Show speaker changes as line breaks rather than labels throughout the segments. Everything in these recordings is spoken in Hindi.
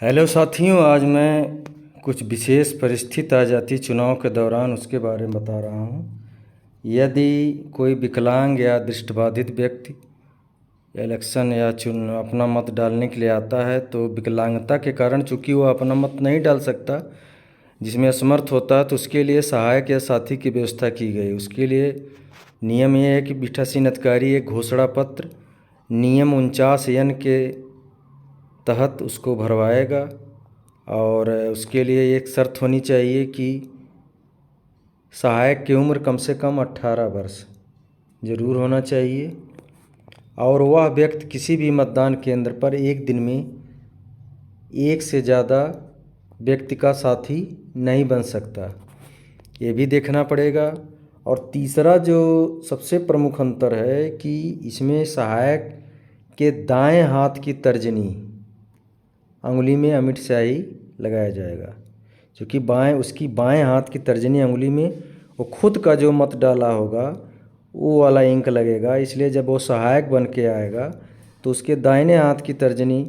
हेलो साथियों, आज मैं कुछ विशेष परिस्थिति आ जाती चुनाव के दौरान उसके बारे में बता रहा हूँ। यदि कोई विकलांग या दृष्टिबाधित व्यक्ति इलेक्शन या अपना मत डालने के लिए आता है तो विकलांगता के कारण चूंकि वो अपना मत नहीं डाल सकता, जिसमें असमर्थ होता है, तो उसके लिए सहायक या साथी की व्यवस्था की गई। उसके लिए नियम ये है कि पीठासीन अधिकारी एक घोषणा पत्र नियम 49 के तहत उसको भरवाएगा और उसके लिए एक शर्त होनी चाहिए कि सहायक की उम्र कम से कम 18 वर्ष ज़रूर होना चाहिए और वह व्यक्ति किसी भी मतदान केंद्र पर एक दिन में एक से ज़्यादा व्यक्ति का साथी नहीं बन सकता, ये भी देखना पड़ेगा। और तीसरा जो सबसे प्रमुख अंतर है कि इसमें सहायक के दाएं हाथ की तर्जनी अंगुली में अमिट स्याही लगाया जाएगा, क्योंकि उसकी बाएं हाथ की तर्जनी अंगुली में वो खुद का जो मत डाला होगा वो वाला इंक लगेगा। इसलिए जब वो सहायक बन के आएगा तो उसके दाहिने हाथ की तर्जनी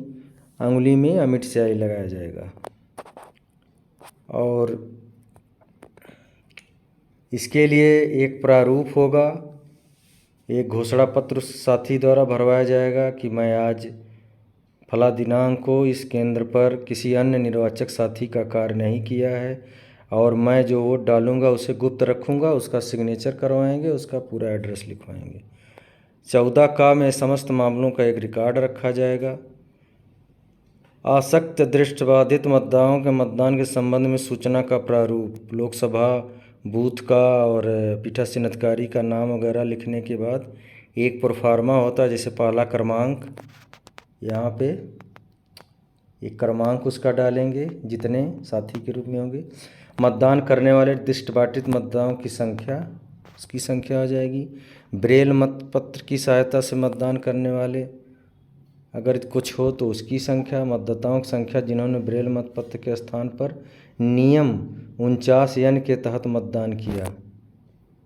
अंगुली में अमिट स्याही लगाया जाएगा। और इसके लिए एक प्रारूप होगा, एक घोषणा पत्र साथी द्वारा भरवाया जाएगा कि मैं आज फला दिनांक को इस केंद्र पर किसी अन्य निर्वाचक साथी का कार्य नहीं किया है और मैं जो वोट डालूंगा उसे गुप्त रखूंगा। उसका सिग्नेचर करवाएंगे, उसका पूरा एड्रेस लिखवाएंगे। 14 में समस्त मामलों का एक रिकॉर्ड रखा जाएगा। आसक्त दृष्टिबाधित मतदाताओं के मतदान के संबंध में सूचना का प्रारूप, लोकसभा बूथ का और पीठासीन अधिकारी का नाम वगैरह लिखने के बाद एक प्रोफार्मा होता है, जैसे पहला क्रमांक, यहाँ पे एक क्रमांक उसका डालेंगे जितने साथी के रूप में होंगे। मतदान करने वाले दृष्टिबाधित मतदाताओं की संख्या, उसकी संख्या हो जाएगी। ब्रेल मतपत्र की सहायता से मतदान करने वाले अगर कुछ हो तो उसकी संख्या, मतदाताओं की संख्या जिन्होंने ब्रेल मतपत्र के स्थान पर नियम 49 के तहत मतदान किया,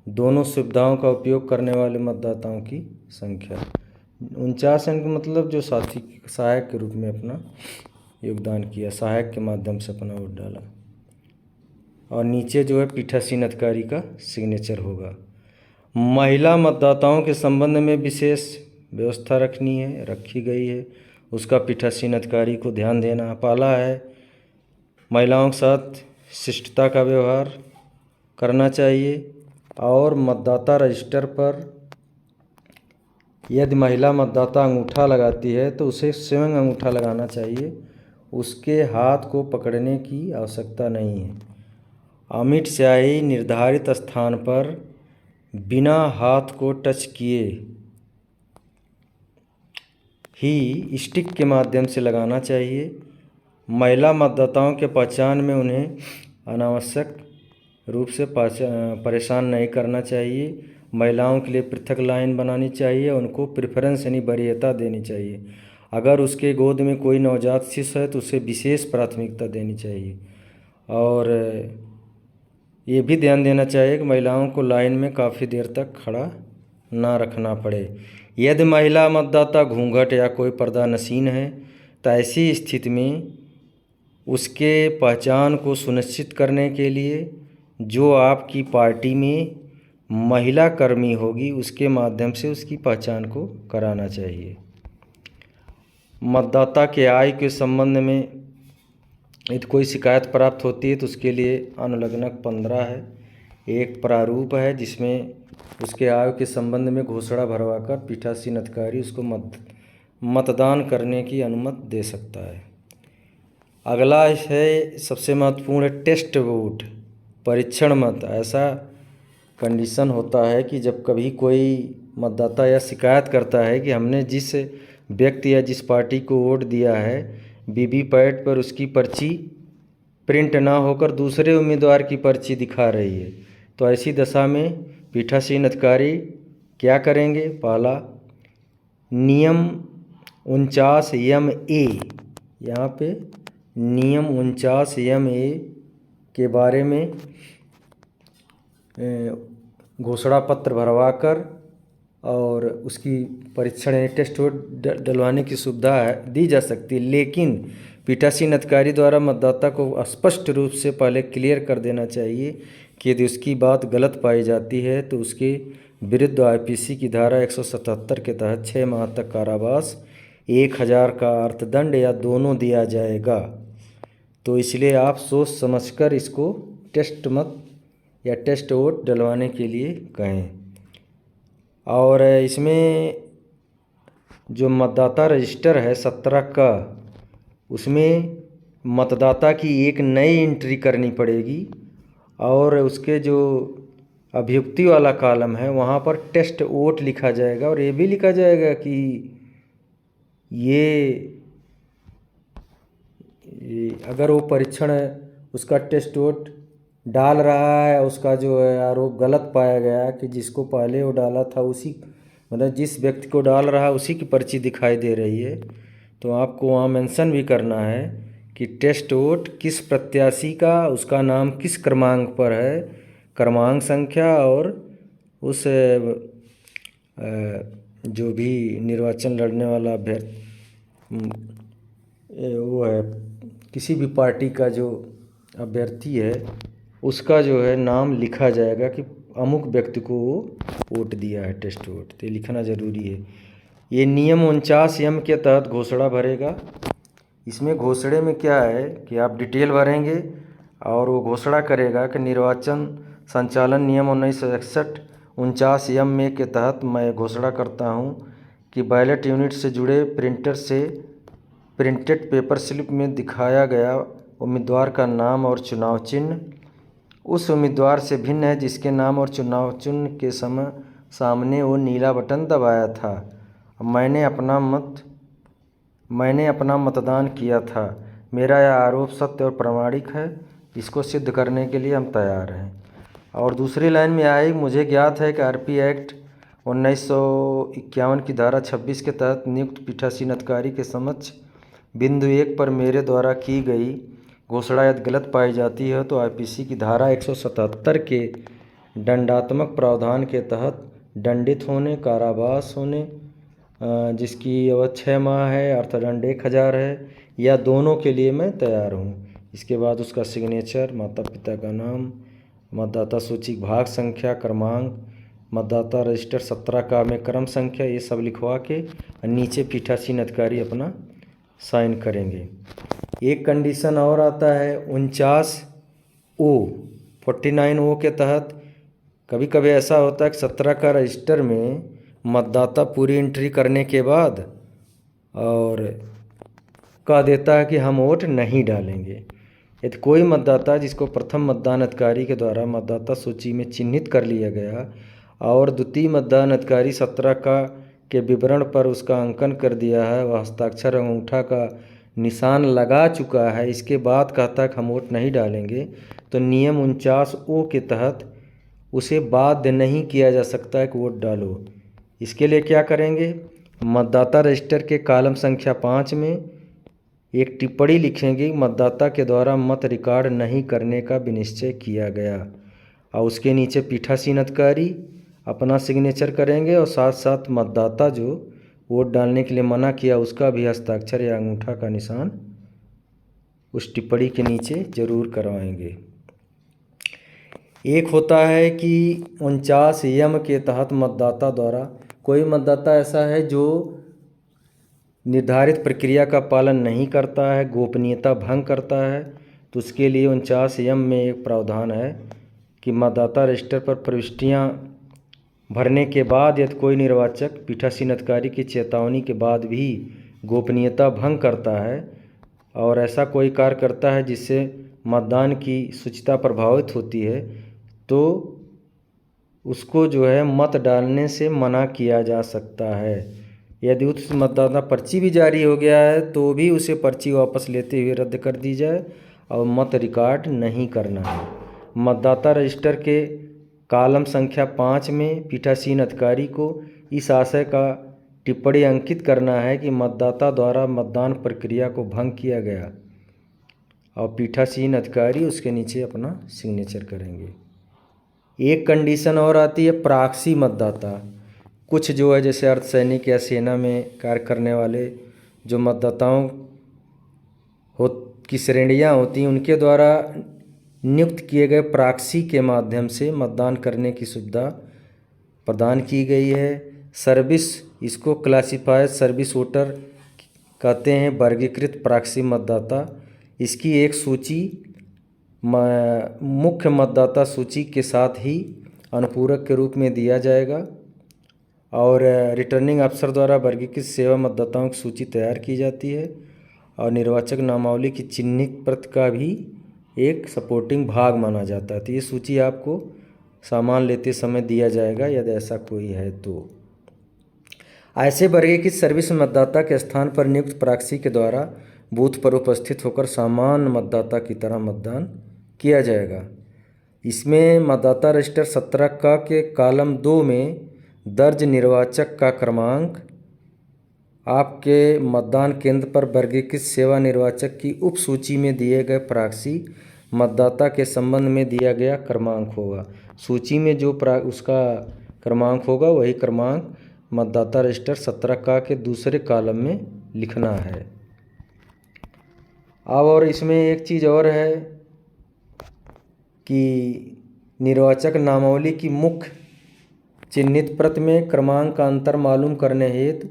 दोनों सुविधाओं का उपयोग करने वाले मतदाताओं की संख्या। 49 अंक मतलब जो साथी सहायक के रूप में अपना योगदान किया, सहायक के माध्यम से अपना वोट डाला। और नीचे जो है पीठासीन अधिकारी का सिग्नेचर होगा। महिला मतदाताओं के संबंध में विशेष व्यवस्था रखी गई है, उसका पीठासीन अधिकारी को ध्यान देना। पहला है, महिलाओं के साथ शिष्टता का व्यवहार करना चाहिए और मतदाता रजिस्टर पर यदि महिला मतदाता अंगूठा लगाती है तो उसे स्वयं अंगूठा लगाना चाहिए, उसके हाथ को पकड़ने की आवश्यकता नहीं है। अमिट स्याही निर्धारित स्थान पर बिना हाथ को टच किए ही स्टिक के माध्यम से लगाना चाहिए। महिला मतदाताओं के पहचान में उन्हें अनावश्यक रूप से परेशान नहीं करना चाहिए। महिलाओं के लिए पृथक लाइन बनानी चाहिए, उनको प्रेफरेंस यानी वरीयता देनी चाहिए। अगर उसके गोद में कोई नवजात शिशु है तो उसे विशेष प्राथमिकता देनी चाहिए। और ये भी ध्यान देना चाहिए कि महिलाओं को लाइन में काफ़ी देर तक खड़ा ना रखना पड़े। यदि महिला मतदाता घूंघट या कोई पर्दा नशीन है तो ऐसी स्थिति में उसके पहचान को सुनिश्चित करने के लिए जो आपकी पार्टी में महिला कर्मी होगी उसके माध्यम से उसकी पहचान को कराना चाहिए। मतदाता के आय के संबंध में यदि कोई शिकायत प्राप्त होती है तो उसके लिए अनुलग्नक 15 है, एक प्रारूप है जिसमें उसके आय के संबंध में घोषणा भरवाकर पीठासीन अधिकारी उसको मतदान करने की अनुमति दे सकता है। अगला है सबसे महत्वपूर्ण है टेस्ट वोट, परीक्षण मत। ऐसा कंडीशन होता है कि जब कभी कोई मतदाता या शिकायत करता है कि हमने जिस व्यक्ति या जिस पार्टी को वोट दिया है वीवीपैट पर उसकी पर्ची प्रिंट ना होकर दूसरे उम्मीदवार की पर्ची दिखा रही है, तो ऐसी दशा में पीठासीन अधिकारी क्या करेंगे? पहला, नियम 49 यहाँ पे नियम 49 के बारे में घोषणा पत्र भरवाकर और उसकी परीक्षण टेस्ट डलवाने की सुविधा दी जा सकती है, लेकिन पीठासीन अधिकारी द्वारा मतदाता को स्पष्ट रूप से पहले क्लियर कर देना चाहिए कि यदि उसकी बात गलत पाई जाती है तो उसके विरुद्ध आईपीसी की धारा 177 के तहत 6 माह तक कारावास, 1000 का अर्थदंड या दोनों दिया जाएगा। तो इसलिए आप सोच समझकर इसको टेस्ट मत या टेस्ट वोट डलवाने के लिए कहें। और इसमें जो मतदाता रजिस्टर है 17 का, उसमें मतदाता की एक नई एंट्री करनी पड़ेगी और उसके जो अभियुक्ति वाला कॉलम है वहाँ पर टेस्ट वोट लिखा जाएगा और ये भी लिखा जाएगा कि ये अगर वो परीक्षण उसका टेस्ट वोट डाल रहा है, उसका जो है आरोप गलत पाया गया कि जिसको पहले वो डाला था उसी, मतलब जिस व्यक्ति को डाल रहा है उसी की पर्ची दिखाई दे रही है, तो आपको वहाँ मेंशन भी करना है कि टेस्ट वोट किस प्रत्याशी का, उसका नाम किस क्रमांक पर है, क्रमांक संख्या, और उस जो भी निर्वाचन लड़ने वाला अभ्यर्थी वो है, किसी भी पार्टी का जो अभ्यर्थी है उसका जो है नाम लिखा जाएगा कि अमुक व्यक्ति को वो वोट दिया है टेस्ट वोट, तो लिखना ज़रूरी है। ये नियम 49 एम के तहत घोषणा भरेगा। इसमें घोषणे में क्या है कि आप डिटेल भरेंगे और वो घोषणा करेगा कि निर्वाचन संचालन नियम 1961 49 एम में के तहत मैं घोषणा करता हूँ कि बैलेट यूनिट से जुड़े प्रिंटर से प्रिंटेड पेपर स्लिप में दिखाया गया उम्मीदवार का नाम और चुनाव चिन्ह उस उम्मीदवार से भिन्न है जिसके नाम और चुनाव चिन्ह के समय सामने वो नीला बटन दबाया था। मैंने अपना मतदान किया था। मेरा यह आरोप सत्य और प्रामाणिक है। इसको सिद्ध करने के लिए हम तैयार हैं। और दूसरी लाइन में आई, मुझे ज्ञात है कि आरपी एक्ट 1951 की धारा 26 के तहत नियुक्त पीठासीन अधिकारी के समक्ष बिंदु 1 पर मेरे द्वारा की गई घोषणा यदि गलत पाई जाती है तो आईपीसी की धारा 177 के दंडात्मक प्रावधान के तहत दंडित होने, कारावास होने, जिसकी अवधि 6 माह है, अर्थदंड 1000 है, या दोनों के लिए मैं तैयार हूँ। इसके बाद उसका सिग्नेचर, माता पिता का नाम, मतदाता सूची भाग संख्या, क्रमांक, मतदाता रजिस्टर 17 का में क्रम संख्या, ये सब लिखवा के नीचे पीठासीन अधिकारी अपना साइन करेंगे। एक कंडीशन और आता है 49O के तहत। कभी कभी ऐसा होता है कि 17 का रजिस्टर में मतदाता पूरी एंट्री करने के बाद और कह देता है कि हम वोट नहीं डालेंगे। यदि कोई मतदाता जिसको प्रथम मतदान अधिकारी के द्वारा मतदाता सूची में चिन्हित कर लिया गया और द्वितीय मतदान अधिकारी 17 का के विवरण पर उसका अंकन कर दिया है, वह हस्ताक्षर अंगूठा का निशान लगा चुका है, इसके बाद कहता है कि हम वोट नहीं डालेंगे, तो नियम 49O के तहत उसे बाध्य नहीं किया जा सकता है कि वोट डालो। इसके लिए क्या करेंगे, मतदाता रजिस्टर के कॉलम संख्या 5 में एक टिप्पणी लिखेंगे, मतदाता के द्वारा मत रिकॉर्ड नहीं करने का विनिश्चय किया गया, और उसके नीचे पीठासीन अधिकारी अपना सिग्नेचर करेंगे और साथ साथ मतदाता जो वोट डालने के लिए मना किया उसका भी हस्ताक्षर या अंगूठा का निशान उस टिप्पणी के नीचे जरूर करवाएंगे। एक होता है कि 49 एम के तहत मतदाता द्वारा, कोई मतदाता ऐसा है जो निर्धारित प्रक्रिया का पालन नहीं करता है, गोपनीयता भंग करता है, तो उसके लिए 49 एम में एक प्रावधान है कि मतदाता रजिस्टर पर प्रविष्टियां भरने के बाद यदि कोई निर्वाचक पीठासीन अधिकारी की चेतावनी के बाद भी गोपनीयता भंग करता है और ऐसा कोई कार्य करता है जिससे मतदान की शुचिता प्रभावित होती है, तो उसको जो है मत डालने से मना किया जा सकता है। यदि उस मतदाता पर्ची भी जारी हो गया है तो भी उसे पर्ची वापस लेते हुए रद्द कर दी जाए और मत रिकॉर्ड नहीं करना है। मतदाता रजिस्टर के कॉलम संख्या 5 में पीठासीन अधिकारी को इस आशय का टिप्पणी अंकित करना है कि मतदाता द्वारा मतदान प्रक्रिया को भंग किया गया, और पीठासीन अधिकारी उसके नीचे अपना सिग्नेचर करेंगे। एक कंडीशन और आती है प्रॉक्सी मतदाता। कुछ जो है जैसे अर्धसैनिक या सेना में कार्य करने वाले जो मतदाताओं हो की श्रेणियाँ होती हैं, उनके द्वारा नियुक्त किए गए प्रॉक्सी के माध्यम से मतदान करने की सुविधा प्रदान की गई है। सर्विस, इसको क्लासिफाइड सर्विस वोटर कहते हैं, वर्गीकृत प्रॉक्सी मतदाता। इसकी एक सूची मुख्य मतदाता सूची के साथ ही अनुपूरक के रूप में दिया जाएगा और रिटर्निंग अफसर द्वारा वर्गीकृत सेवा मतदाताओं की सूची तैयार की जाती है और निर्वाचक नामावली की चिन्हित प्रत का भी एक सपोर्टिंग भाग माना जाता है। तो ये सूची आपको सामान लेते समय दिया जाएगा यदि ऐसा कोई है तो। ऐसे वर्गीकृत सर्विस मतदाता के स्थान पर नियुक्त प्रॉक्सी के द्वारा बूथ पर उपस्थित होकर सामान्य मतदाता की तरह मतदान किया जाएगा। इसमें मतदाता रजिस्टर 17 का के कॉलम 2 में दर्ज निर्वाचक का क्रमांक, आपके मतदान केंद्र पर वर्गीकृत सेवा निर्वाचक की उप सूची में दिए गए प्रॉक्सी मतदाता के संबंध में दिया गया क्रमांक होगा। सूची में जो उसका क्रमांक होगा वही क्रमांक मतदाता रजिस्टर 17 का के दूसरे कॉलम में लिखना है। अब और इसमें एक चीज़ और है कि निर्वाचक नामावली की मुख्य चिन्हित प्रत में क्रमांक का अंतर मालूम करने हेतु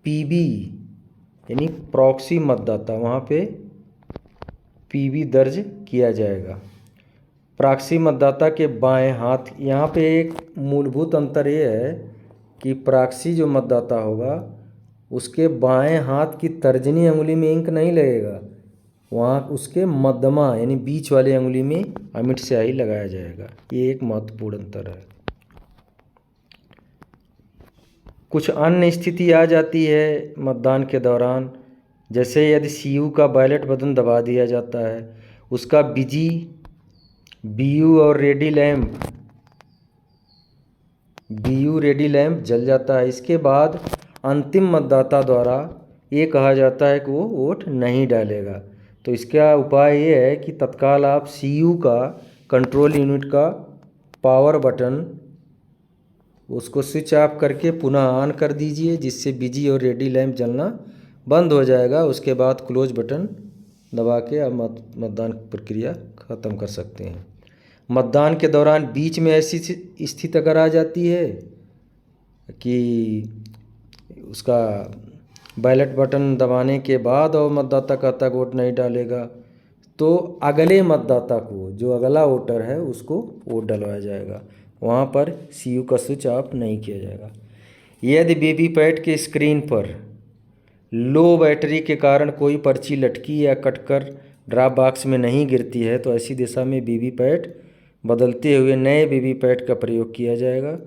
पीबी यानी प्रॉक्सी मतदाता, वहाँ पे पीबी दर्ज किया जाएगा। प्रॉक्सी मतदाता के बाएं हाथ, यहाँ पे एक मूलभूत अंतर ये है कि प्रॉक्सी जो मतदाता होगा उसके बाएं हाथ की तर्जनी अंगुली में इंक नहीं लगेगा, वहाँ उसके मध्यमा यानी बीच वाली अंगुली में अमिट स्याही लगाया जाएगा। ये एक महत्वपूर्ण अंतर है। कुछ अन्य स्थिति आ जाती है मतदान के दौरान, जैसे यदि सीयू का बैलेट बटन दबा दिया जाता है, उसका बिजी, बीयू और रेडी लैंप जल जाता है। इसके बाद अंतिम मतदाता द्वारा ये कहा जाता है कि वो वोट नहीं डालेगा। तो इसका उपाय ये है कि तत्काल आप सीयू का कंट्रोल यूनिट का पावर बटन उसको स्विच ऑफ करके पुनः ऑन कर दीजिए, जिससे बिजी और रेडी लैंप जलना बंद हो जाएगा। उसके बाद क्लोज बटन दबा के आप मतदान प्रक्रिया ख़त्म कर सकते हैं। मतदान के दौरान बीच में ऐसी स्थिति अगर आ जाती है कि उसका बैलेट बटन दबाने के बाद और मतदाता कहता वोट नहीं डालेगा, तो अगले मतदाता को, जो अगला वोटर है, उसको वोट डलवाया जाएगा। वहाँ पर सीयू का स्विच ऑफ नहीं किया जाएगा। यदि वीवीपैट के स्क्रीन पर लो बैटरी के कारण कोई पर्ची लटकी या कटकर ड्रॉप बॉक्स में नहीं गिरती है, तो ऐसी दिशा में वीवीपैट बदलते हुए नए वीवीपैट का प्रयोग किया जाएगा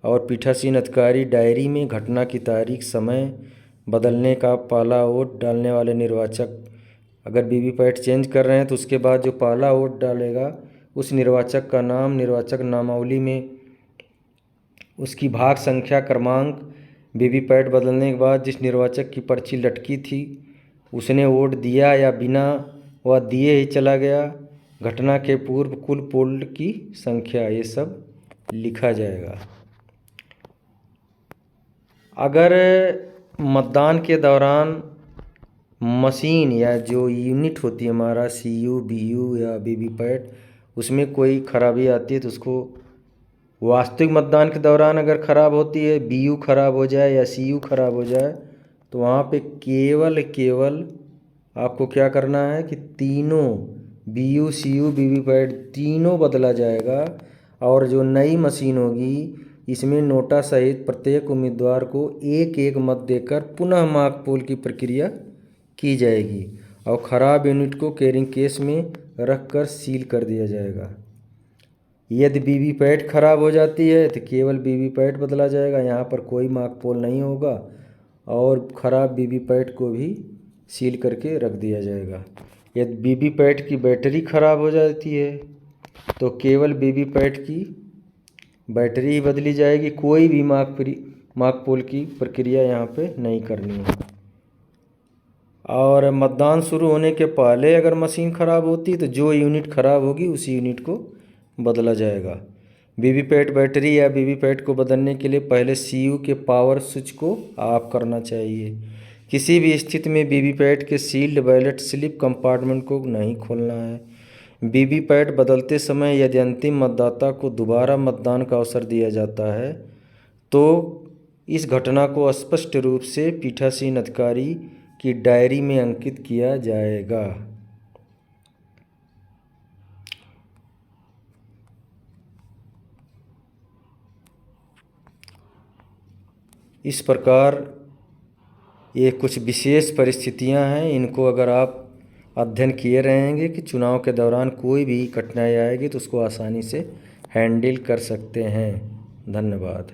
और पीठासीन अधिकारी डायरी में घटना की तारीख, समय बदलने का, पहला वोट डालने वाले निर्वाचक अगर वीवीपैट चेंज कर रहे हैं तो उसके बाद जो पहला वोट डालेगा उस निर्वाचक का नाम, निर्वाचक नामावली में उसकी भाग संख्या, क्रमांक, वीवीपैट बदलने के बाद जिस निर्वाचक की पर्ची लटकी थी उसने वोट दिया या बिना वह दिए ही चला गया, घटना के पूर्व कुल पोल की संख्या, ये सब लिखा जाएगा। अगर मतदान के दौरान मशीन या जो यूनिट होती है हमारा सीयू, बीयू या वीवीपैट, उसमें कोई खराबी आती है तो उसको वास्तविक मतदान के दौरान अगर ख़राब होती है, बीयू खराब हो जाए या सीयू खराब हो जाए, तो वहाँ पे केवल आपको क्या करना है कि तीनों बीयू, सीयू, वीवीपैट तीनों बदला जाएगा और जो नई मशीन होगी इसमें नोटा सहित प्रत्येक उम्मीदवार को एक एक मत देकर पुनः मार्क पोल की प्रक्रिया की जाएगी और ख़राब यूनिट को कैरिंग केस में रखकर सील कर दिया जाएगा। यदि वीवीपैट खराब हो जाती है तो केवल वीवीपैट बदला जाएगा, यहाँ पर कोई मार्क पोल नहीं होगा और ख़राब वीवीपैट को भी सील करके रख दिया जाएगा। यदि वीवीपैट की बैटरी खराब हो जाती है तो केवल वीवीपैट की बैटरी ही बदली जाएगी, कोई भी मार्क पोल की प्रक्रिया यहाँ पे नहीं करनी है। और मतदान शुरू होने के पहले अगर मशीन ख़राब होती तो जो यूनिट ख़राब होगी उसी यूनिट को बदला जाएगा। वीवीपैट बैटरी या वीवीपैट को बदलने के लिए पहले सीयू के पावर स्विच को ऑफ करना चाहिए। किसी भी स्थिति में वीवीपैट के सील्ड बैलेट स्लिप कंपार्टमेंट को नहीं खोलना है। वीवीपैट बदलते समय यदि अंतिम मतदाता को दोबारा मतदान का अवसर दिया जाता है तो इस घटना को स्पष्ट रूप से पीठासीन अधिकारी की डायरी में अंकित किया जाएगा। इस प्रकार ये कुछ विशेष परिस्थितियां हैं, इनको अगर आप अध्ययन किए रहेंगे कि चुनाव के दौरान कोई भी कठिनाई आएगी तो उसको आसानी से हैंडल कर सकते हैं। धन्यवाद।